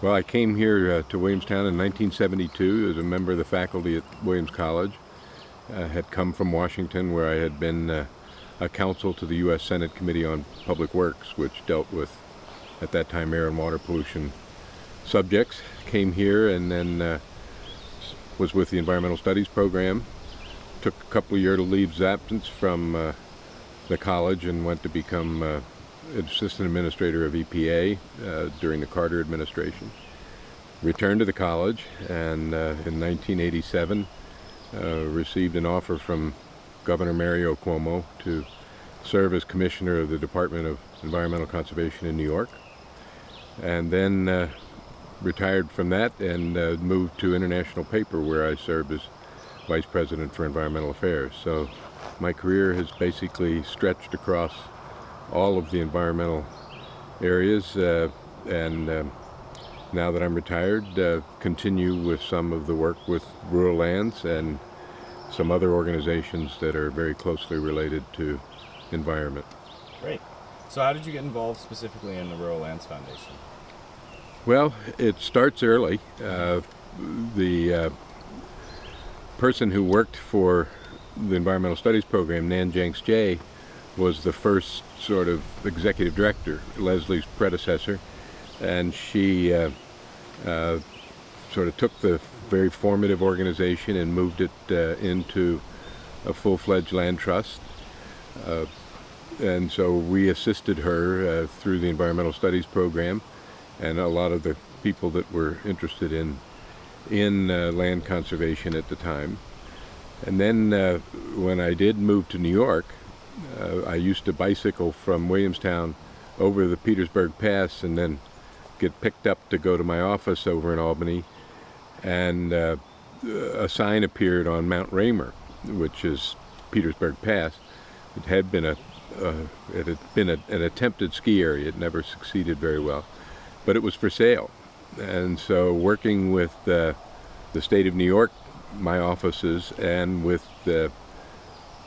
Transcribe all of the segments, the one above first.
Well, I came here to Williamstown in 1972 as a member of the faculty at Williams College. I had come from Washington, where I had been a counsel to the U.S. Senate Committee on Public Works, which dealt with, at that time, air and water pollution subjects. Came here and then was with the Environmental Studies program. Took a couple of years of leave of absence from the college and went to become assistant administrator of EPA during the Carter administration. Returned to the college and in 1987 received an offer from Governor Mario Cuomo to serve as commissioner of the Department of Environmental Conservation in New York, and then retired from that and moved to International Paper, where I served as vice president for environmental affairs. So my career has basically stretched across all of the environmental areas, and now that I'm retired, continue with some of the work with rural lands and some other organizations that are very closely related to environment. Great. So how did you get involved specifically in the Rural Lands Foundation? Well, it starts early. The person who worked for the Environmental Studies program, Nan Jenks Jay, was the first sort of executive director, Leslie's predecessor, and she sort of took the very formative organization and moved it into a full-fledged land trust. And so we assisted her through the Environmental Studies program, and a lot of the people that were interested in land conservation at the time. And then when I did move to New York, I used to bicycle from Williamstown over the Petersburg Pass and then get picked up to go to my office over in Albany, and a sign appeared on Mount Raymer, which is Petersburg Pass. It had been an attempted ski area. It never succeeded very well, but it was for sale. And so working with the state of New York, my offices, and with the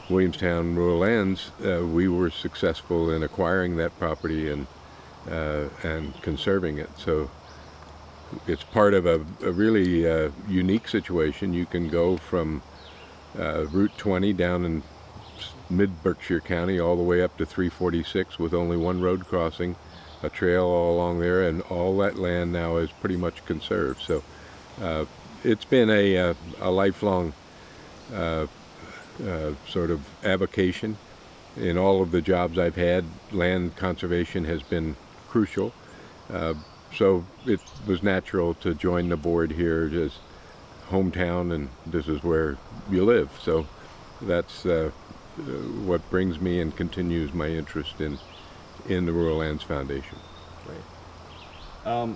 Williamstown Rural Lands, we were successful in acquiring that property and conserving it. So it's part of a really unique situation. You can go from Route 20 down in mid-Berkshire County all the way up to 346 with only one road crossing, a trail all along there, and all that land now is pretty much conserved. So it's been a lifelong sort of avocation. In all of the jobs I've had, land conservation has been crucial. So it was natural to join the board here as hometown, and this is where you live. So that's what brings me and continues my interest in the Rural Lands Foundation. Great.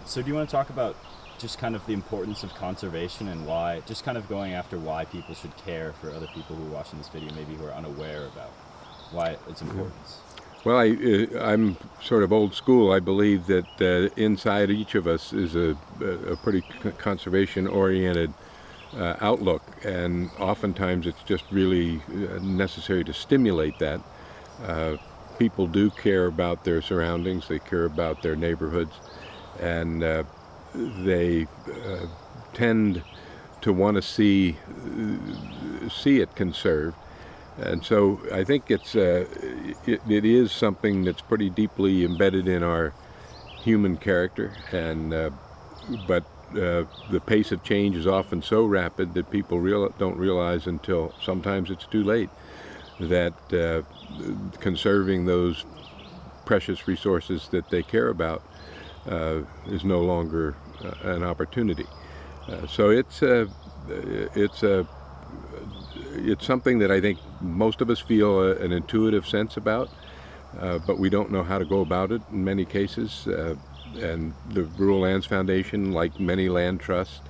So do you want to talk about just kind of the importance of conservation and why, just kind of going after why people should care, for other people who are watching this video maybe who are unaware about why its importance? Well, I'm sort of old school. I believe that inside each of us is a pretty conservation-oriented outlook, and oftentimes it's just really necessary to stimulate that. People do care about their surroundings, they care about their neighborhoods, and they tend to want to see it conserved. And so I think it is something that's pretty deeply embedded in our human character, and but the pace of change is often so rapid that people don't realize until sometimes it's too late that conserving those precious resources that they care about is no longer an opportunity. So it's something that I think most of us feel an intuitive sense about, but we don't know how to go about it in many cases. And the Rural Lands Foundation, like many land trusts,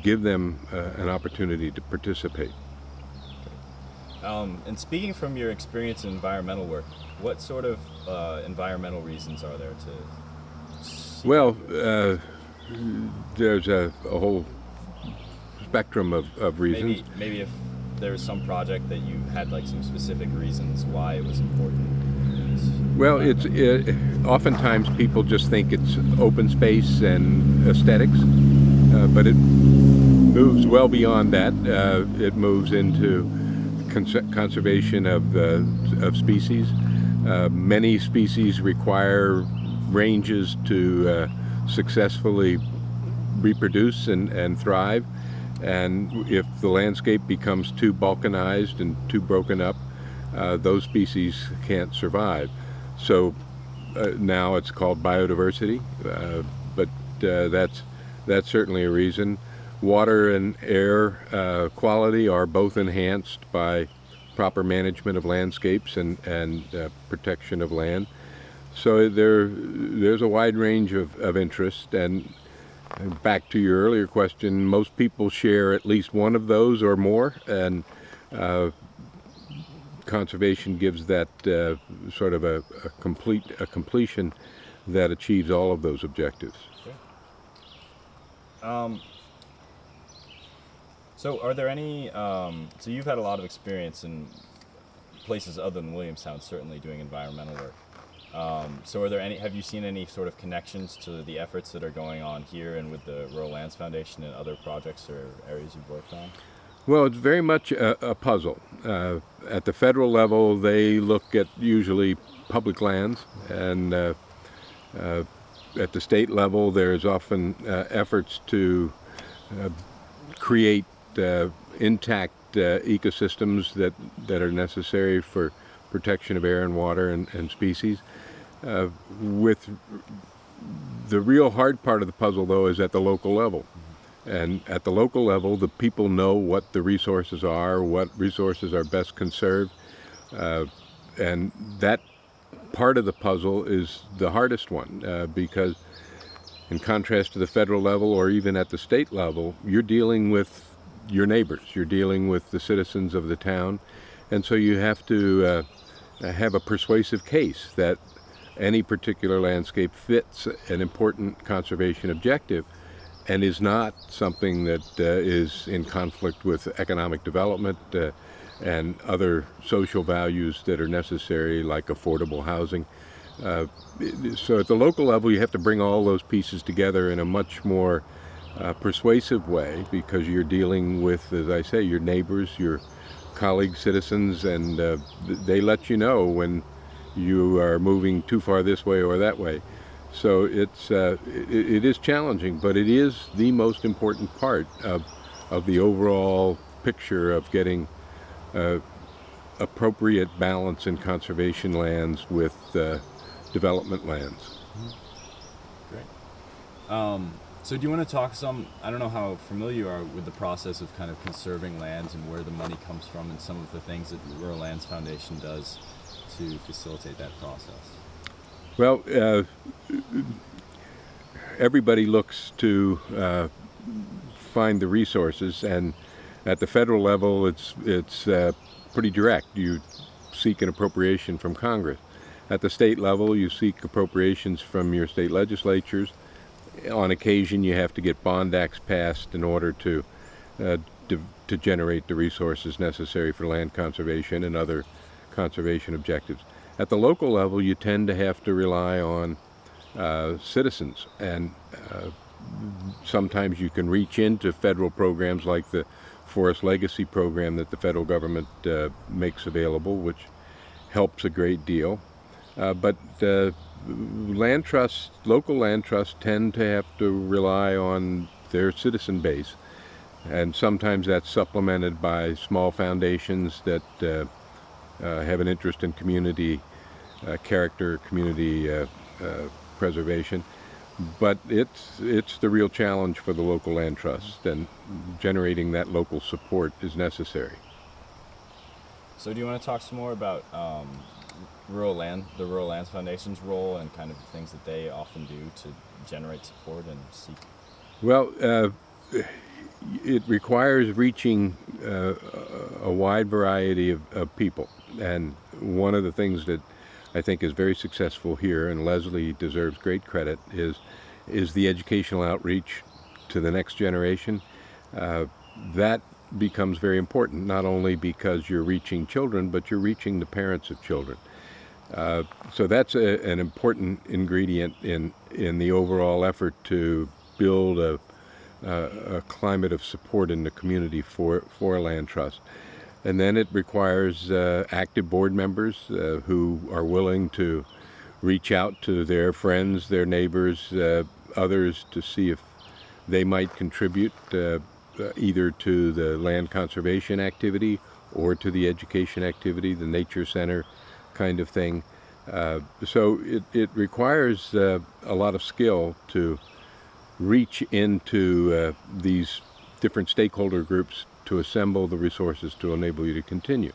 give them an opportunity to participate. And speaking from your experience in environmental work, what sort of environmental reasons are there to? Well, there's a whole spectrum of reasons. Maybe if there was some project that you had like some specific reasons why it was important. Well, oftentimes people just think it's open space and aesthetics, but it moves well beyond that. It moves into conservation of species. Many species require ranges to successfully reproduce and thrive. And if the landscape becomes too balkanized and too broken up, those species can't survive. So now it's called biodiversity, but that's certainly a reason. Water and air quality are both enhanced by proper management of landscapes and protection of land. So there's a wide range of interest. And back to your earlier question, most people share at least one of those or more, and conservation gives that sort of a completion that achieves all of those objectives. Okay. So are there any, so you've had a lot of experience in places other than Williamstown, certainly doing environmental work. So are there any, have you seen any sort of connections to the efforts that are going on here and with the Rural Lands Foundation and other projects or areas you've worked on? Well, it's very much a puzzle. At the federal level, they look at usually public lands, and at the state level, there's often efforts to create intact ecosystems that are necessary for protection of air and water and species. With the real hard part of the puzzle, though, is at the local level. And at the local level, the people know what the resources are, what resources are best conserved, and that part of the puzzle is the hardest one, because in contrast to the federal level or even at the state level, you're dealing with your neighbors, you're dealing with the citizens of the town, and so you have to have a persuasive case that any particular landscape fits an important conservation objective and is not something that is in conflict with economic development and other social values that are necessary, like affordable housing. So at the local level, you have to bring all those pieces together in a much more persuasive way, because you're dealing with, as I say, your neighbors, your colleagues, citizens, and they let you know when you are moving too far this way or that way. So it is challenging, but it is the most important part of the overall picture of getting appropriate balance in conservation lands with development lands. Great. So do you want to talk some, I don't know how familiar you are with the process of kind of conserving lands and where the money comes from and some of the things that the Rural Lands Foundation does to facilitate that process? Well, everybody looks to find the resources, and at the federal level, it's pretty direct. You seek an appropriation from Congress. At the state level, you seek appropriations from your state legislatures. On occasion, you have to get bond acts passed in order to generate the resources necessary for land conservation and other conservation objectives. At the local level, you tend to have to rely on citizens, and sometimes you can reach into federal programs like the Forest Legacy program that the federal government makes available, which helps a great deal. But land trusts, local land trusts, tend to have to rely on their citizen base, and sometimes that's supplemented by small foundations that have an interest in community character, community preservation. But it's the real challenge for the local land trust, and generating that local support is necessary. So do you want to talk some more about the Rural Lands Foundation's role and kind of the things that they often do to generate support and seek? Well, it requires reaching a wide variety of people, and one of the things that I think is very successful here, and Leslie deserves great credit, is the educational outreach to the next generation. That becomes very important, not only because you're reaching children, but you're reaching the parents of children. So that's an important ingredient in the overall effort to build a climate of support in the community for a land trust. And then it requires active board members who are willing to reach out to their friends, their neighbors, others to see if they might contribute either to the land conservation activity or to the education activity, the nature center kind of thing. So it requires a lot of skill to reach into these different stakeholder groups to assemble the resources to enable you to continue.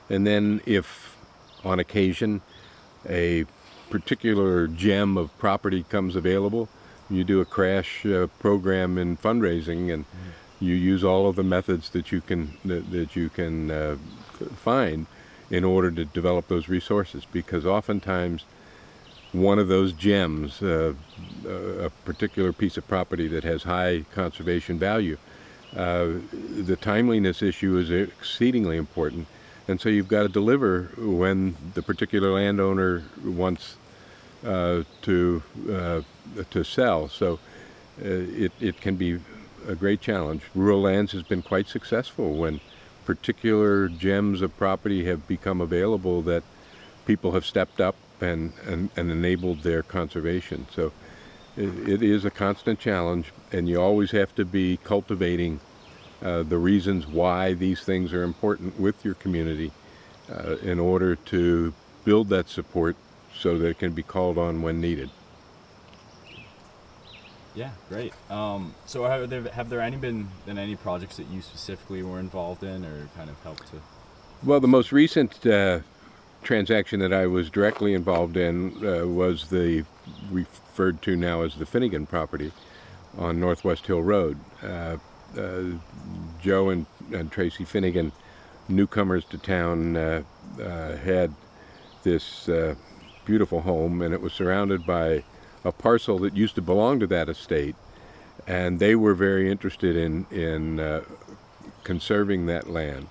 And then if on occasion a particular gem of property comes available, you do a crash program in fundraising, and you use all of the methods that you can find in order to develop those resources, because oftentimes one of those gems, a particular piece of property that has high conservation value, the timeliness issue is exceedingly important, and so you've got to deliver when the particular landowner wants to sell. So it can be a great challenge. Rural Lands has been quite successful when particular gems of property have become available, that people have stepped up and enabled their conservation. So it is a constant challenge, and you always have to be cultivating the reasons why these things are important with your community in order to build that support so that it can be called on when needed. Yeah, great. So have there been any projects that you specifically were involved in or kind of helped to? Well, the most recent transaction that I was directly involved in was the referred to now as the Finnegan property on Northwest Hill Road. Joe and Tracy Finnegan, newcomers to town, had this beautiful home, and it was surrounded by a parcel that used to belong to that estate, and they were very interested in conserving that land.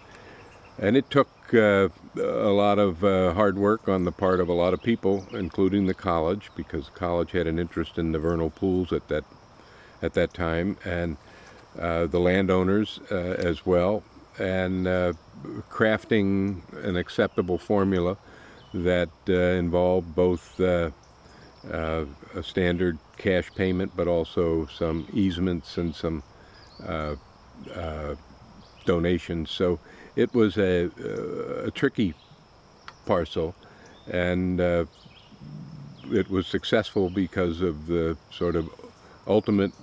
And it took a lot of hard work on the part of a lot of people, including the college, because the college had an interest in the vernal pools at that time, and the landowners as well, and crafting an acceptable formula that involved both a standard cash payment, but also some easements and some donations. So it was a tricky parcel, and it was successful because of the sort of ultimate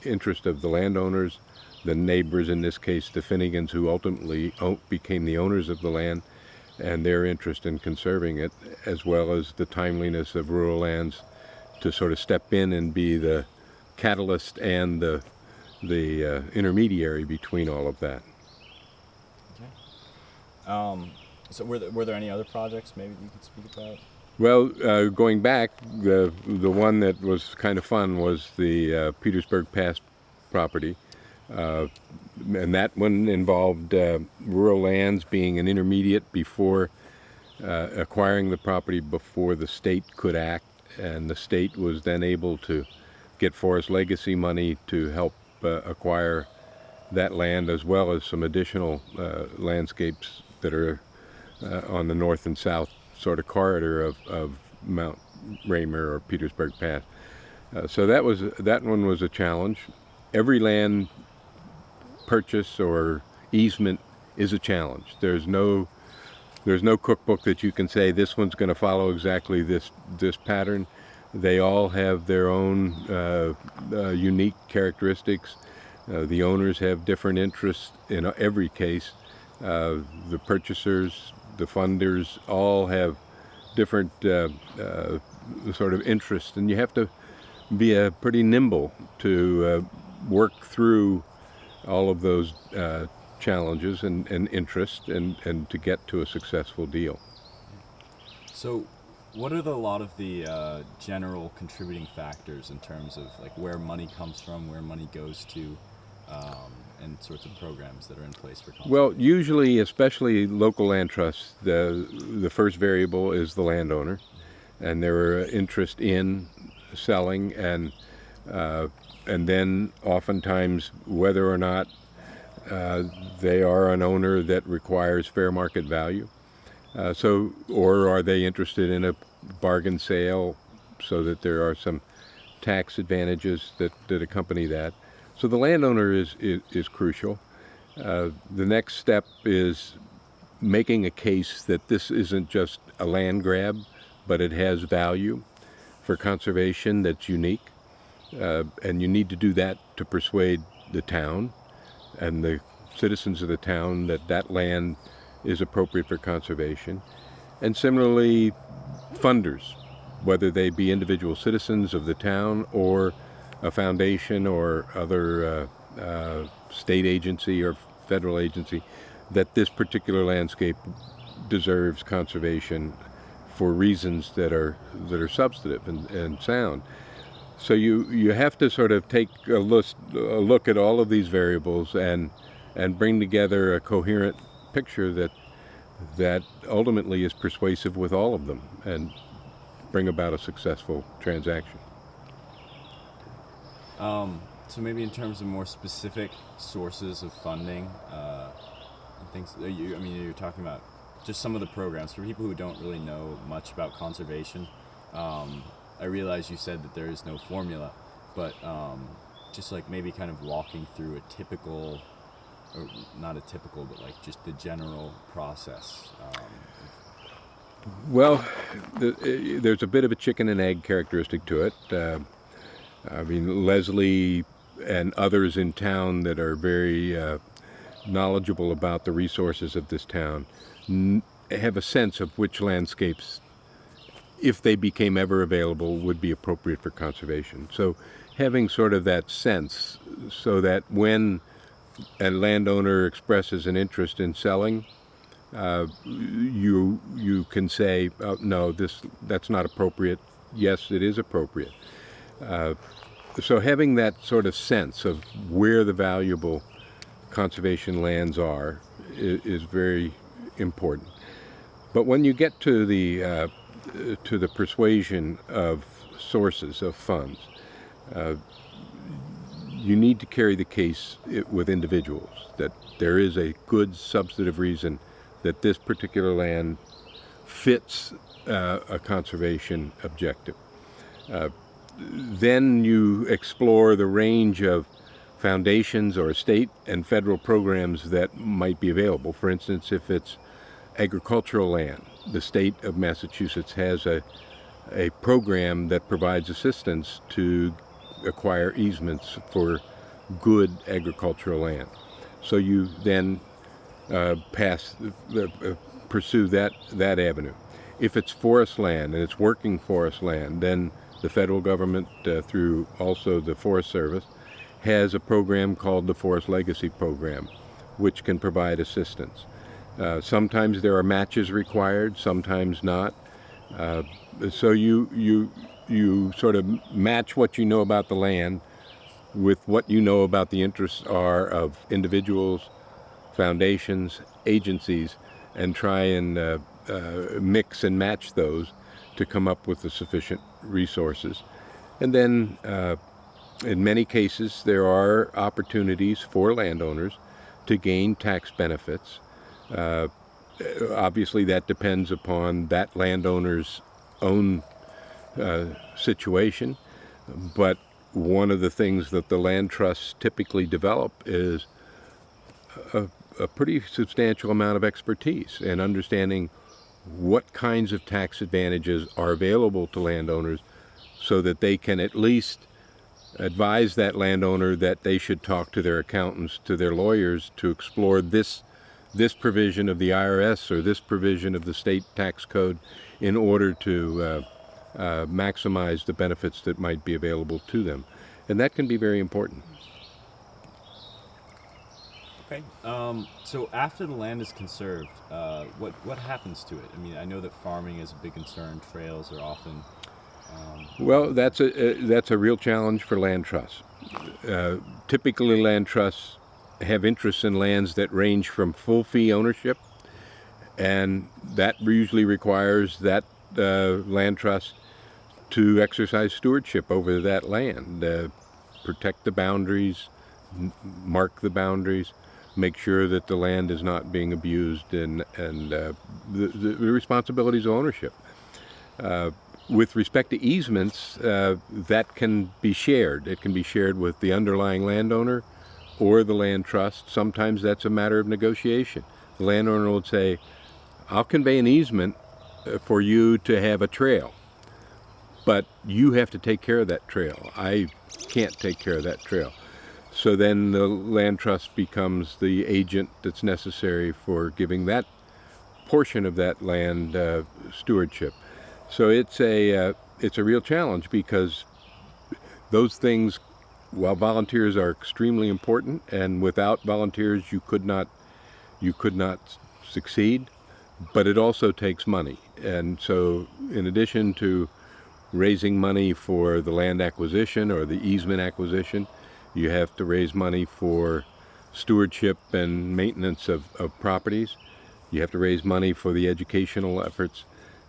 interest of the landowners, the neighbors, in this case the Finnegans, who ultimately became the owners of the land, and their interest in conserving it, as well as the timeliness of Rural Lands to sort of step in and be the catalyst and the intermediary between all of that. Okay. So were there any other projects maybe that you could speak about? Well, going back, the one that was kind of fun was the Petersburg Pass property. And that one involved Rural Lands being an intermediate before acquiring the property before the state could act, and the state was then able to get Forest Legacy money to help acquire that land, as well as some additional landscapes that are on the north and south sort of corridor of Mount Raymer or Petersburg Pass. So that one was a challenge. Every land purchase or easement is a challenge. There's no cookbook that you can say this one's going to follow exactly this pattern. They all have their own unique characteristics. The owners have different interests in every case. The purchasers, the funders, all have different sort of interests, and you have to be pretty nimble to work through all of those challenges and interests and to get to a successful deal. So what are a lot of the general contributing factors in terms of like where money comes from, where money goes to, and sorts of programs that are in place for conservation? Well, usually, especially local land trusts, the first variable is the landowner and their interest in selling, and then oftentimes whether or not they are an owner that requires fair market value. Or are they interested in a bargain sale so that there are some tax advantages that accompany that. So the landowner is crucial. The next step is making a case that this isn't just a land grab, but it has value for conservation that's unique. And you need to do that to persuade the town and the citizens of the town that that land is appropriate for conservation. And similarly, funders, whether they be individual citizens of the town or a foundation or other state agency or federal agency, that this particular landscape deserves conservation for reasons that are substantive and sound. So you have to sort of take a look at all of these variables and bring together a coherent picture that ultimately is persuasive with all of them and bring about a successful transaction. So maybe in terms of more specific sources of funding, and things. You're talking about just some of the programs for people who don't really know much about conservation. I realize you said that there is no formula, but just like maybe kind of walking through a typical, or not a typical, but like just the general process. Well, there's a bit of a chicken and egg characteristic to it. Leslie and others in town that are very knowledgeable about the resources of this town have a sense of which landscapes, if they became ever available, would be appropriate for conservation. So having sort of that sense so that when a landowner expresses an interest in selling, you can say, oh, no, that's not appropriate. Yes, it is appropriate. So having that sort of sense of where the valuable conservation lands are is very important. But when you get to the persuasion of sources of funds, you need to carry the case with individuals that there is a good substantive reason that this particular land fits a conservation objective. Then you explore the range of foundations or state and federal programs that might be available. For instance, if it's agricultural land, the state of Massachusetts has a program that provides assistance to acquire easements for good agricultural land. So you then pursue that avenue. If it's forest land and it's working forest land, then the federal government, through also the Forest Service, has a program called the Forest Legacy Program, which can provide assistance. Sometimes there are matches required, sometimes not. So you sort of match what you know about the land with what you know about the interests are of individuals, foundations, agencies, and try and mix and match those to come up with the sufficient resources. And then in many cases there are opportunities for landowners to gain tax benefits. Obviously that depends upon that landowner's own situation, but one of the things that the land trusts typically develop is a pretty substantial amount of expertise in understanding what kinds of tax advantages are available to landowners so that they can at least advise that landowner that they should talk to their accountants, to their lawyers, to explore this provision of the IRS or this provision of the state tax code in order to maximize the benefits that might be available to them. And that can be very important. Okay. So after the land is conserved, what happens to it? I mean, I know that farming is a big concern. Trails are often. Well, that's a real challenge for land trusts. Typically, land trusts have interests in lands that range from full fee ownership, and that usually requires that land trust to exercise stewardship over that land, protect the boundaries, mark the boundaries, make sure that the land is not being abused, and the responsibilities of ownership. With respect to easements, that can be shared. It can be shared with the underlying landowner or the land trust. Sometimes that's a matter of negotiation. The landowner will say, I'll convey an easement for you to have a trail, but you have to take care of that trail. I can't take care of that trail. So then the land trust becomes the agent that's necessary for giving that portion of that land stewardship. So it's a real challenge, because those things, while volunteers are extremely important, and without volunteers you could not succeed, but it also takes money. And so in addition to raising money for the land acquisition or the easement acquisition, you have to raise money for stewardship and maintenance of properties. You have to raise money for the educational efforts.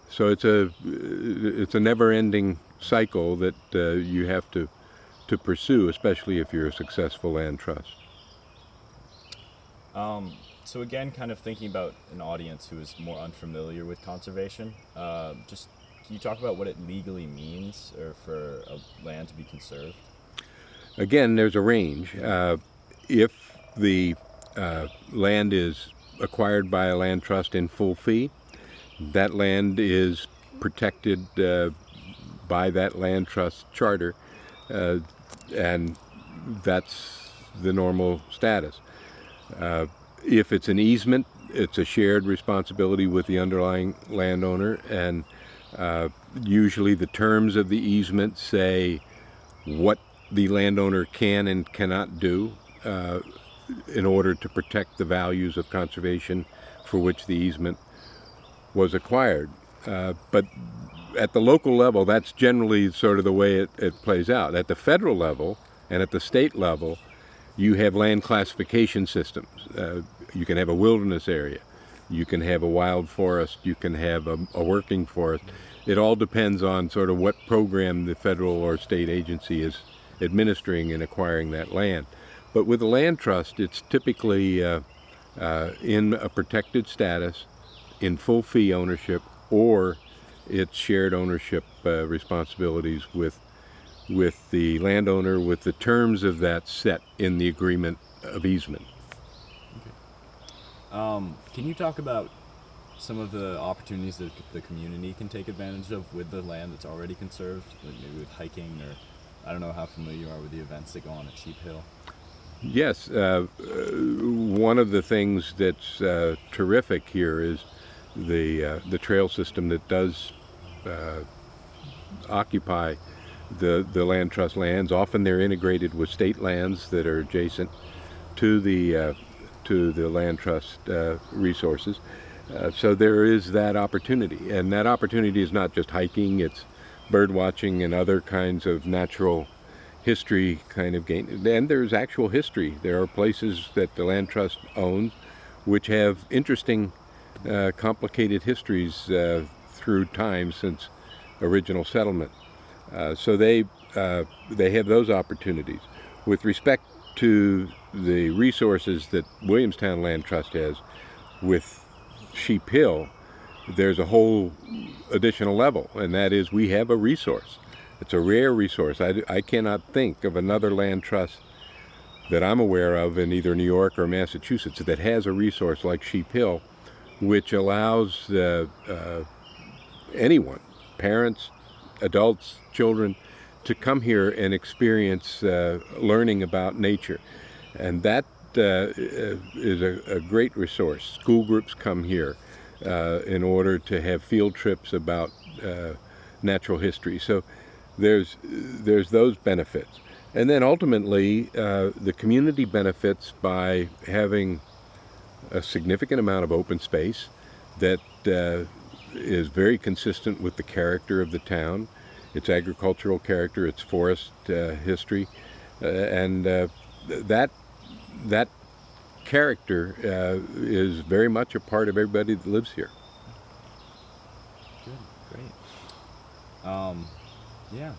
So it's a never-ending cycle that you have to pursue, especially if you're a successful land trust. So again, kind of thinking about an audience who is more unfamiliar with conservation, just can you talk about what it legally means, or for a land to be conserved? Again, there's a range. If the land is acquired by a land trust in full fee, that land is protected by that land trust charter, and that's the normal status. If it's an easement, it's a shared responsibility with the underlying landowner, and usually the terms of the easement say what the landowner can and cannot do in order to protect the values of conservation for which the easement was acquired. But at the local level, that's generally sort of the way it plays out. At the federal level and at the state level, you have land classification systems. You can have a wilderness area, you can have a wild forest, you can have a working forest. It all depends on sort of what program the federal or state agency is administering in acquiring that land. But with a land trust, it's typically in a protected status, in full fee ownership, or it's shared ownership responsibilities with the landowner, with the terms of that set in the agreement of easement. Okay. Can you talk about some of the opportunities that the community can take advantage of with the land that's already conserved, like maybe with hiking, or I don't know how familiar you are with the events that go on at Sheep Hill? Yes, one of the things that's terrific here is the trail system that does occupy the land trust lands. Often they're integrated with state lands that are adjacent to the land trust resources. So there is that opportunity, and that opportunity is not just hiking; it's bird watching and other kinds of natural history kind of gain. And there's actual history. There are places that the land trust owns which have interesting, complicated histories through time since original settlement. So they have those opportunities. With respect to the resources that Williamstown Land Trust has with Sheep Hill, there's a whole additional level, and that is we have a resource. It's a rare resource. I cannot think of another land trust that I'm aware of in either New York or Massachusetts that has a resource like Sheep Hill, which allows anyone, parents, adults, children, to come here and experience learning about nature. And that is a great resource. School groups come here in order to have field trips about natural history. So there's those benefits. And then ultimately, the community benefits by having a significant amount of open space that is very consistent with the character of the town, its agricultural character, its forest history. That that character is very much a part of everybody that lives here. Good, great. Yeah.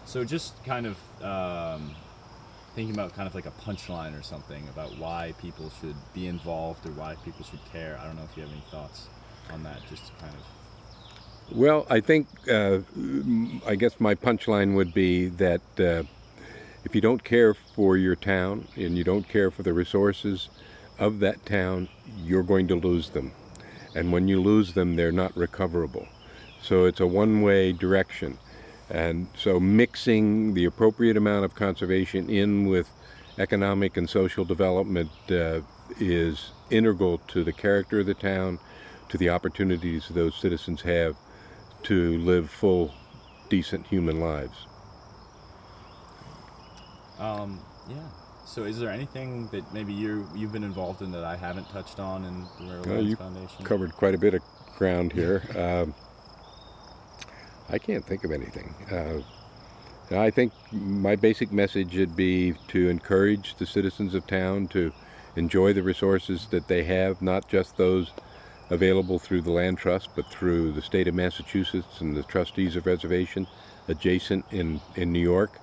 So just kind of thinking about kind of like a punchline or something about why people should be involved or why people should care. I don't know if you have any thoughts on that, just to kind of. Well, I think I guess my punchline would be that if you don't care for your town and you don't care for the resources of that town, you're going to lose them. And when you lose them, they're not recoverable. So it's a one-way direction. And so mixing the appropriate amount of conservation in with economic and social development is integral to the character of the town, to the opportunities those citizens have to live full, decent human lives. Yeah. So is there anything that maybe you've been involved in that I haven't touched on in the Rural Lands You Foundation? covered quite a bit of ground here. I can't think of anything. I think my basic message would be to encourage the citizens of town to enjoy the resources that they have, not just those available through the land trust, but through the state of Massachusetts and the trustees of reservation adjacent in New York,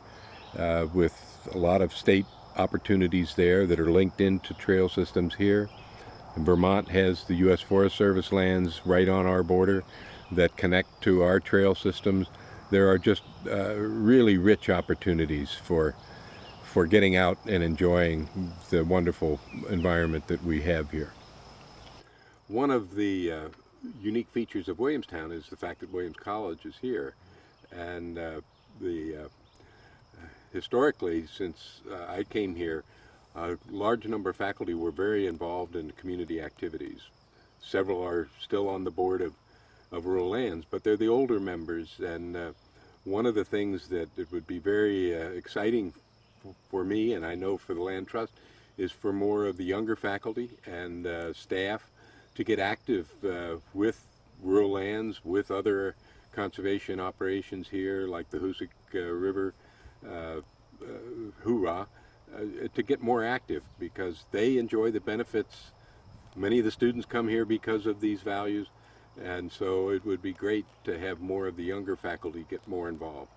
with a lot of state opportunities there that are linked into trail systems here. And Vermont has the U.S. Forest Service lands right on our border that connect to our trail systems. There are just really rich opportunities for getting out and enjoying the wonderful environment that we have here. One of the unique features of Williamstown is the fact that Williams College is here, and historically, since I came here, a large number of faculty were very involved in community activities. Several are still on the board of Rural Lands, but they're the older members, and one of the things that it would be very exciting for me, and I know for the Land Trust, is for more of the younger faculty and staff to get active with rural lands, with other conservation operations here, like the Hoosick River Hoorah, to get more active, because they enjoy the benefits. Many of the students come here because of these values, and so it would be great to have more of the younger faculty get more involved.